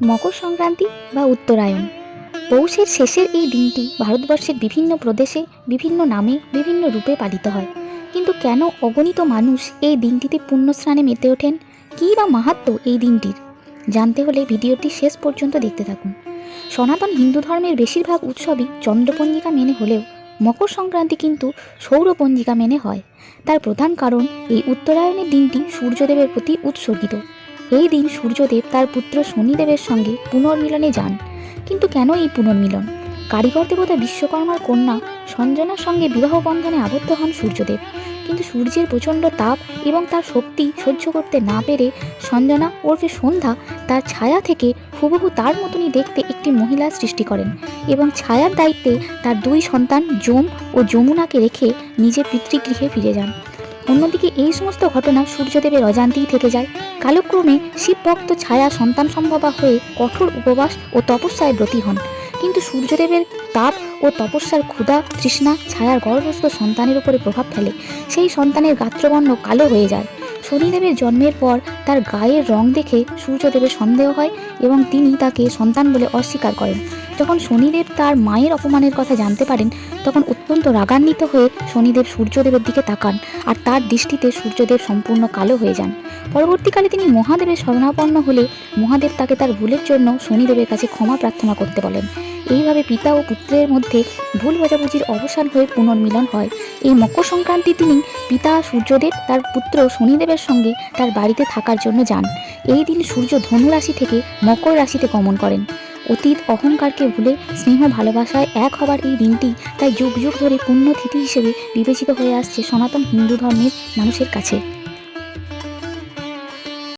মকর সংক্রান্তি বা উত্তরায়ণ। পৌষের শেষের এই দিনটি ভারতবর্ষের বিভিন্ন প্রদেশে বিভিন্ন নামে বিভিন্ন রূপে পালিত হয়। কিন্তু কেন অগণিত মানুষ এই দিনটিতে পুণ্যস্নানে মেতে ওঠেন? কী বা মাহাত্ম্য এই দিনটির? জানতে হলে ভিডিওটি শেষ পর্যন্ত দেখতে থাকুন। সনাতন হিন্দু ধর্মের বেশিরভাগ উৎসবই চন্দ্রপঞ্জিকা মেনে হলেও মকর সংক্রান্তি কিন্তু সৌরপঞ্জিকা মেনে হয়। তার প্রধান কারণ, এই উত্তরায়ণের দিনটি সূর্যদেবের প্রতি উৎসর্গিত। এই দিন সূর্যদেব তার পুত্র শনিদেবের সঙ্গে পুনর্মিলনে যান। কিন্তু কেন এই পুনর্মিলন? কারিগর দেবতা বিশ্বকর্মার কন্যা সঞ্জনার সঙ্গে বিবাহ বন্ধনে আবদ্ধ হন সূর্যদেব। কিন্তু সূর্যের প্রচণ্ড তাপ এবং তার শক্তি সহ্য করতে না পেরে সঞ্জনা ওরফে সন্ধ্যা তার ছায়া থেকে হুবহু তার মতনই দেখতে একটি মহিলার সৃষ্টি করেন এবং ছায়ার দায়িত্বে তার দুই সন্তান যম ও যমুনাকে রেখে নিজের পিতৃগৃহে ফিরে যান। অন্যদিকে এই সমস্ত ঘটনা সূর্যদেবের অজান্তেই থেকে যায়। কালক্রমে শিবভক্ত ছায়া সন্তান সম্ভবা হয়ে কঠোর উপবাস ও তপস্যায় ব্রতী হন। কিন্তু সূর্যদেবের তাপ ও তপস্যার ক্ষুধা তৃষ্ণা ছায়ার গর্ভস্থ সন্তানের উপরে প্রভাব ফেলে। সেই সন্তানের গাত্রবর্ণ কালো হয়ে যায়। শনিদেবের জন্মের পর তার গায়ের রং দেখে সূর্যদেবের সন্দেহ হয় এবং তিনি তাকে সন্তান বলে অস্বীকার করেন। যখন শনিদেব তার মায়ের অপমানের কথা জানতে পারেন, তখন অত্যন্ত রাগান্বিত হয়ে শনিদেব সূর্যদেবের দিকে তাকান আর তার দৃষ্টিতে সূর্যদেব সম্পূর্ণ কালো হয়ে যান। পরবর্তীকালে তিনি মহাদেবের শরণাপন্ন হলে মহাদেব তাকে তার ভুলের জন্য শনিদেবের কাছে ক্ষমা প্রার্থনা করতে বলেন। এইভাবে পিতা ও পুত্রের মধ্যে ভুল বোঝাবুঝির অবসান হয়ে পুনর্মিলন হয়। এই মকর সংক্রান্তির দিনই পিতা সূর্যদেব তার পুত্র শনিদেবের সঙ্গে তার বাড়িতে থাকার জন্য যান। এই দিন সূর্য ধনু রাশি থেকে মকর রাশিতে গমন করেন। অতীত অহংকারকে ভুলে স্নেহ ভালোবাসায় এক হবার এই দিনটি তাই যুগ যুগ ধরে পুণ্যতিথি হিসেবে বিবেচিত হয়ে আসছে সনাতন হিন্দু ধর্মের মানুষের কাছে।